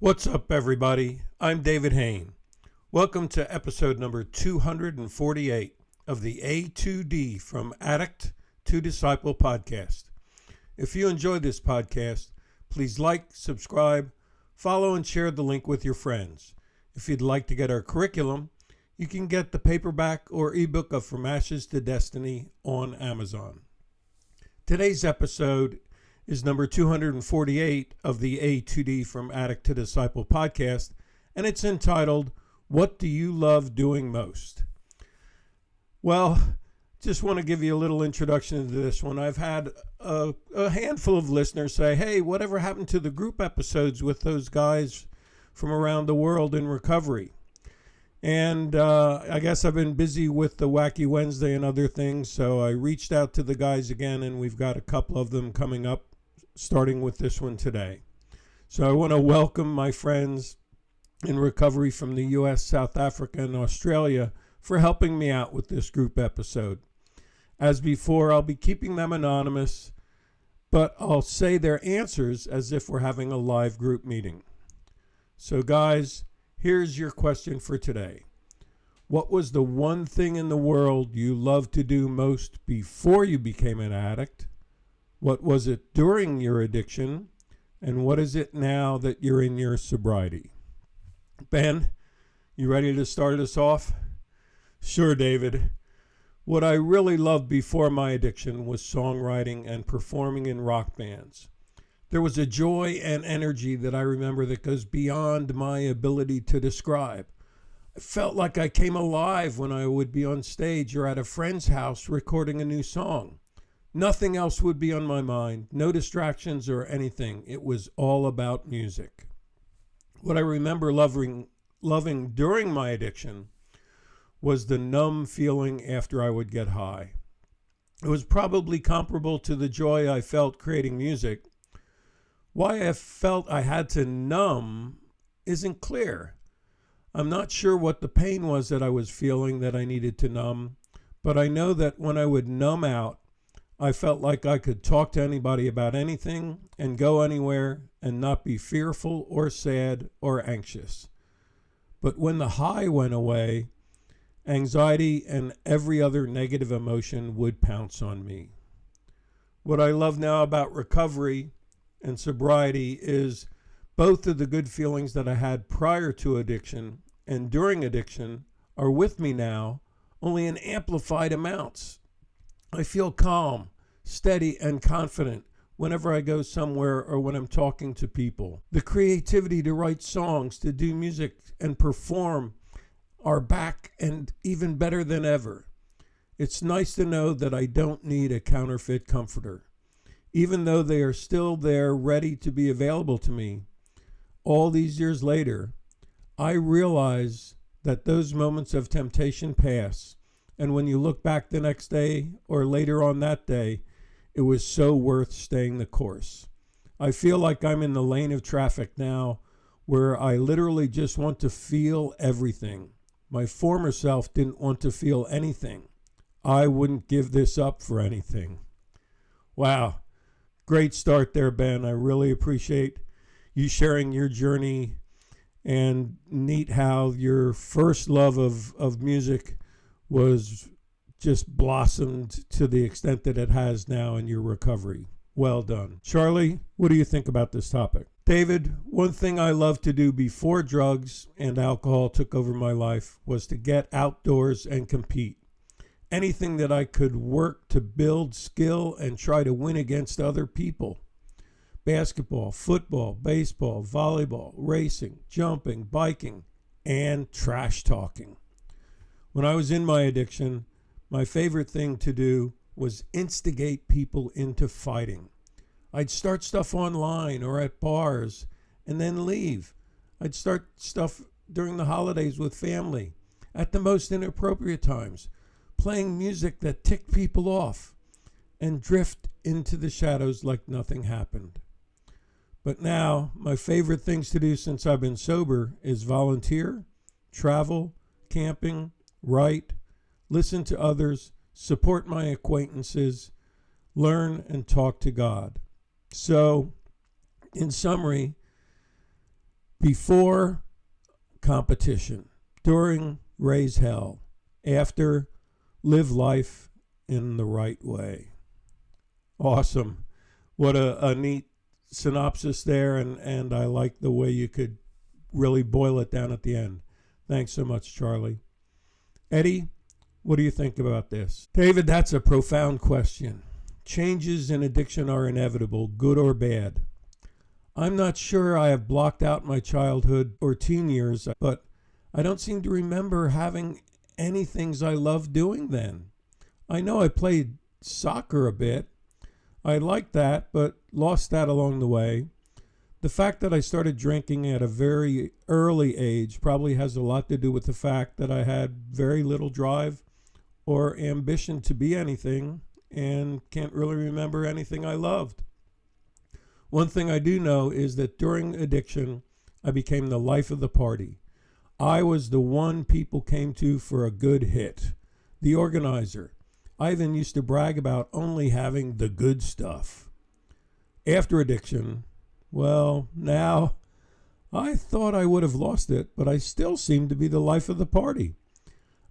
What's up, everybody? I'm David Hain. Welcome to episode number 248 of the A2D from Addict to Disciple podcast. If you enjoy this podcast, please like, subscribe, follow, and share the link with your friends. If you'd like to get our curriculum, you can get the paperback or ebook of From Ashes to Destiny on Amazon. Today's episode is number 248 of the A2D from Addict to Disciple podcast, and it's entitled, What Do You Love Doing Most? Well, just want to give you a little introduction to this one. I've had a handful of listeners say, hey, whatever happened to the group episodes with those guys from around the world in recovery? And I guess I've been busy with the Wacky Wednesday and other things, so I reached out to the guys again, and we've got a couple of them coming up, starting with this one today. So I want to welcome my friends in recovery from the U.S., South Africa, and Australia for helping me out with this group episode. As before, I'll be keeping them anonymous, but I'll say their answers as if we're having a live group meeting. So guys, here's your question for today. What was the one thing in the world you loved to do most before you became an addict? What was it during your addiction? And what is it now that you're in your sobriety? Ben, you ready to start us off? Sure, David. What I really loved before my addiction was songwriting and performing in rock bands. There was a joy and energy that I remember that goes beyond my ability to describe. I felt like I came alive when I would be on stage or at a friend's house recording a new song. Nothing else would be on my mind, no distractions or anything. It was all about music. What I remember loving during my addiction was the numb feeling after I would get high. It was probably comparable to the joy I felt creating music. Why I felt I had to numb isn't clear. I'm not sure what the pain was that I was feeling that I needed to numb, but I know that when I would numb out, I felt like I could talk to anybody about anything and go anywhere and not be fearful or sad or anxious. But when the high went away, anxiety and every other negative emotion would pounce on me. What I love now about recovery and sobriety is both of the good feelings that I had prior to addiction and during addiction are with me now, only in amplified amounts. I feel calm, steady, and confident whenever I go somewhere or when I'm talking to people. The creativity to write songs, to do music, and perform are back and even better than ever. It's nice to know that I don't need a counterfeit comforter. Even though they are still there ready to be available to me, all these years later, I realize that those moments of temptation pass. And when you look back the next day or later on that day, it was so worth staying the course. I feel like I'm in the lane of traffic now where I literally just want to feel everything. My former self didn't want to feel anything. I wouldn't give this up for anything. Wow. Great start there, Ben. I really appreciate you sharing your journey, and neat how your first love of music was just blossomed to the extent that it has now in your recovery. Well done. Charlie, what do you think about this topic? David, one thing I loved to do before drugs and alcohol took over my life was to get outdoors and compete. Anything that I could work to build skill and try to win against other people. Basketball, football, baseball, volleyball, racing, jumping, biking, and trash talking. When I was in my addiction, my favorite thing to do was instigate people into fighting. I'd start stuff online or at bars and then leave. I'd start stuff during the holidays with family at the most inappropriate times, playing music that ticked people off, and drift into the shadows like nothing happened. But now, my favorite things to do since I've been sober is volunteer, travel, camping, write, listen to others, support my acquaintances, learn and talk to God. So, in summary, Before, competition. During, raise hell. After, live life in the right way. Awesome. What a neat synopsis there, and I like the way you could really boil it down at the end. Thanks so much, Charlie. Eddie, what do you think about this? David, that's a profound question. Changes in addiction are inevitable, good or bad. I'm not sure I have blocked out my childhood or teen years, but I don't seem to remember having any things I loved doing then. I know I played soccer a bit. I liked that, but lost that along the way. The fact that I started drinking at a very early age probably has a lot to do with the fact that I had very little drive or ambition to be anything and can't really remember anything I loved. One thing I do know is that during addiction, I became the life of the party. I was the one people came to for a good hit, the organizer. I even used to brag about only having the good stuff. After addiction, well, now, I thought I would have lost it, but I still seem to be the life of the party.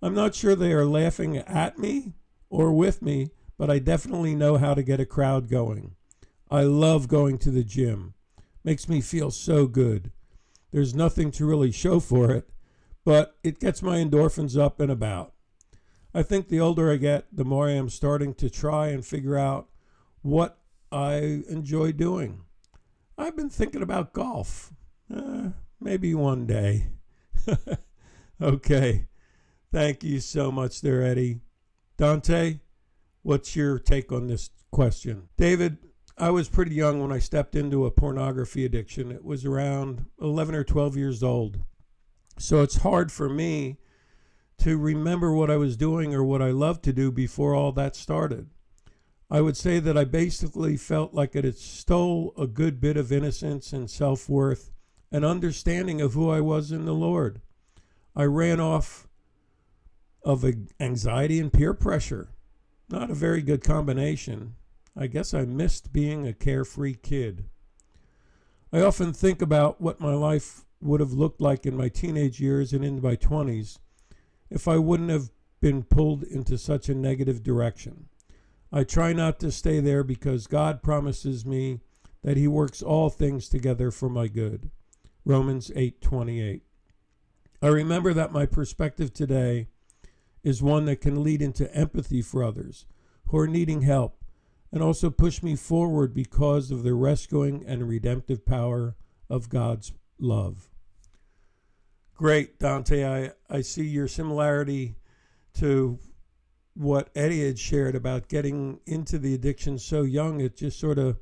I'm not sure they are laughing at me or with me, but I definitely know how to get a crowd going. I love going to the gym. Makes me feel so good. There's nothing to really show for it, but it gets my endorphins up and about. I think the older I get, the more I am starting to try and figure out what I enjoy doing. I've been thinking about golf. Maybe one day. Okay. Thank you so much there, Eddie. Dante, what's your take on this question? David, I was pretty young when I stepped into a pornography addiction. It was around 11 or 12 years old. So it's hard for me to remember what I was doing or what I loved to do before all that started. I would say that I basically felt like it had stole a good bit of innocence and self-worth and understanding of who I was in the Lord. I ran off of anxiety and peer pressure. Not a very good combination. I guess I missed being a carefree kid. I often think about what my life would have looked like in my teenage years and into my 20s if I wouldn't have been pulled into such a negative direction. I try not to stay there because God promises me that he works all things together for my good. Romans 8:28. I remember that my perspective today is one that can lead into empathy for others who are needing help and also push me forward because of the rescuing and redemptive power of God's love. Great, Dante. I see your similarity to what Eddie had shared about getting into the addiction so young. It just sort of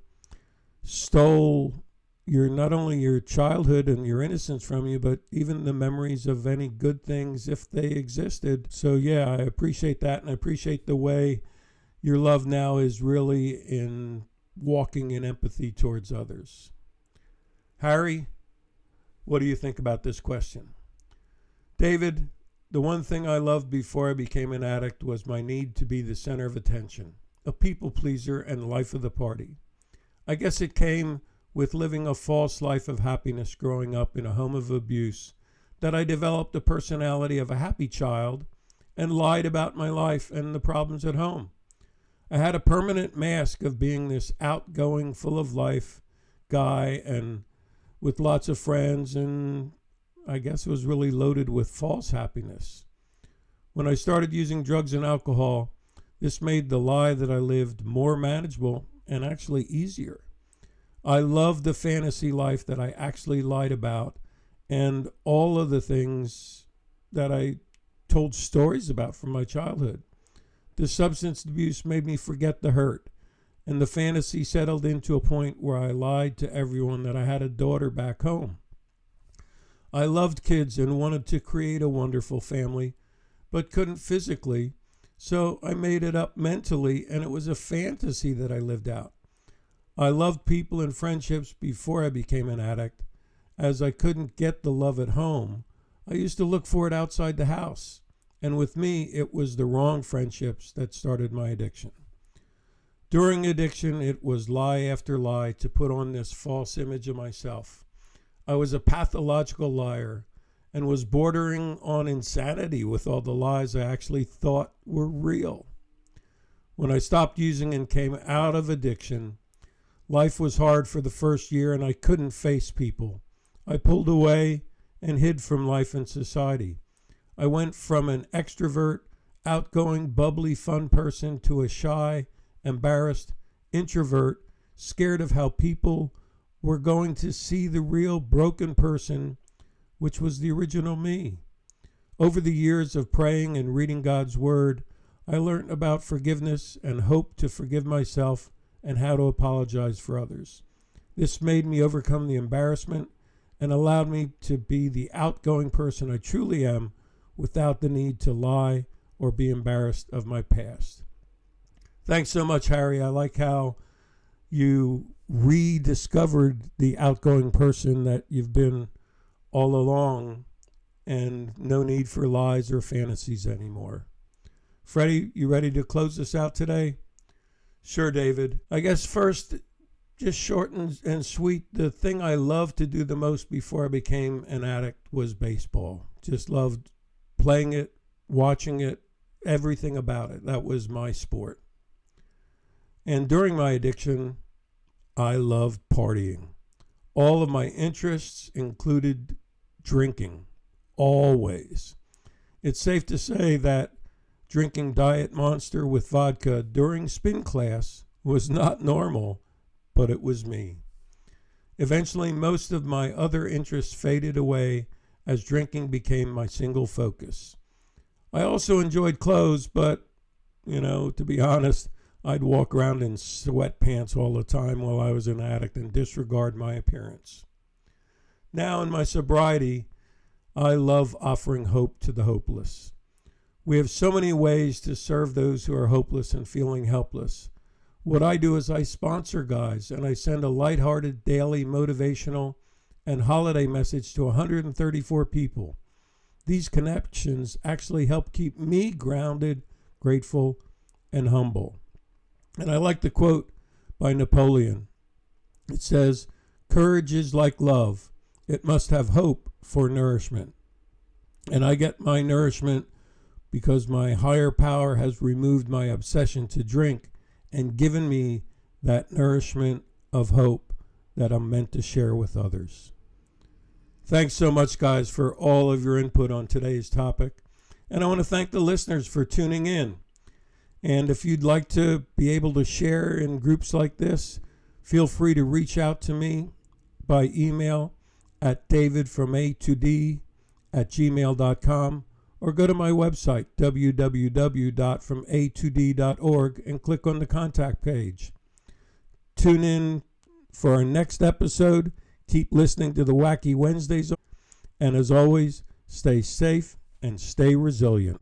stole not only your childhood and your innocence from you, but even the memories of any good things if they existed. So yeah, I appreciate that, and I appreciate the way your love now is really in walking in empathy towards others. Harry, what do you think about this question? David, the one thing I loved before I became an addict was my need to be the center of attention, a people pleaser and life of the party. I guess it came with living a false life of happiness growing up in a home of abuse that I developed the personality of a happy child and lied about my life and the problems at home. I had a permanent mask of being this outgoing, full of life guy and with lots of friends, and I guess it was really loaded with false happiness. When I started using drugs and alcohol, this made the lie that I lived more manageable and actually easier. I loved the fantasy life that I actually lied about and all of the things that I told stories about from my childhood. The substance abuse made me forget the hurt, and the fantasy settled into a point where I lied to everyone that I had a daughter back home. I loved kids and wanted to create a wonderful family, but couldn't physically, so I made it up mentally, and it was a fantasy that I lived out. I loved people and friendships before I became an addict. As I couldn't get the love at home, I used to look for it outside the house. And with me, it was the wrong friendships that started my addiction. During addiction, it was lie after lie to put on this false image of myself. I was a pathological liar and was bordering on insanity with all the lies I actually thought were real. When I stopped using and came out of addiction, life was hard for the first year and I couldn't face people. I pulled away and hid from life and society. I went from an extrovert, outgoing, bubbly, fun person to a shy, embarrassed introvert, scared of how people were going to see the real broken person, which was the original me. Over the years of praying and reading God's Word, I learned about forgiveness and hope to forgive myself and how to apologize for others. This made me overcome the embarrassment and allowed me to be the outgoing person I truly am without the need to lie or be embarrassed of my past. Thanks so much, Harry. I like how you rediscovered the outgoing person that you've been all along, and no need for lies or fantasies anymore. Freddie, you ready to close this out today? Sure, David. I guess first, just short and sweet, the thing I loved to do the most before I became an addict was baseball. Just loved playing it, watching it, everything about it. That was my sport. And during my addiction, I loved partying. All of my interests included drinking, always. It's safe to say that drinking Diet Monster with vodka during spin class was not normal, but it was me. Eventually, most of my other interests faded away as drinking became my single focus. I also enjoyed clothes, but, to be honest, I'd walk around in sweatpants all the time while I was an addict and disregard my appearance. Now in my sobriety, I love offering hope to the hopeless. We have so many ways to serve those who are hopeless and feeling helpless. What I do is I sponsor guys and I send a lighthearted daily motivational and holiday message to 134 people. These connections actually help keep me grounded, grateful, and humble. And I like the quote by Napoleon. It says, "Courage is like love. It must have hope for nourishment." And I get my nourishment because my higher power has removed my obsession to drink and given me that nourishment of hope that I'm meant to share with others. Thanks so much, guys, for all of your input on today's topic. And I want to thank the listeners for tuning in. And if you'd like to be able to share in groups like this, feel free to reach out to me by email at davidfroma2d@gmail.com or go to my website, www.froma2d.org, and click on the contact page. Tune in for our next episode. Keep listening to the Wacky Wednesdays. And as always, stay safe and stay resilient.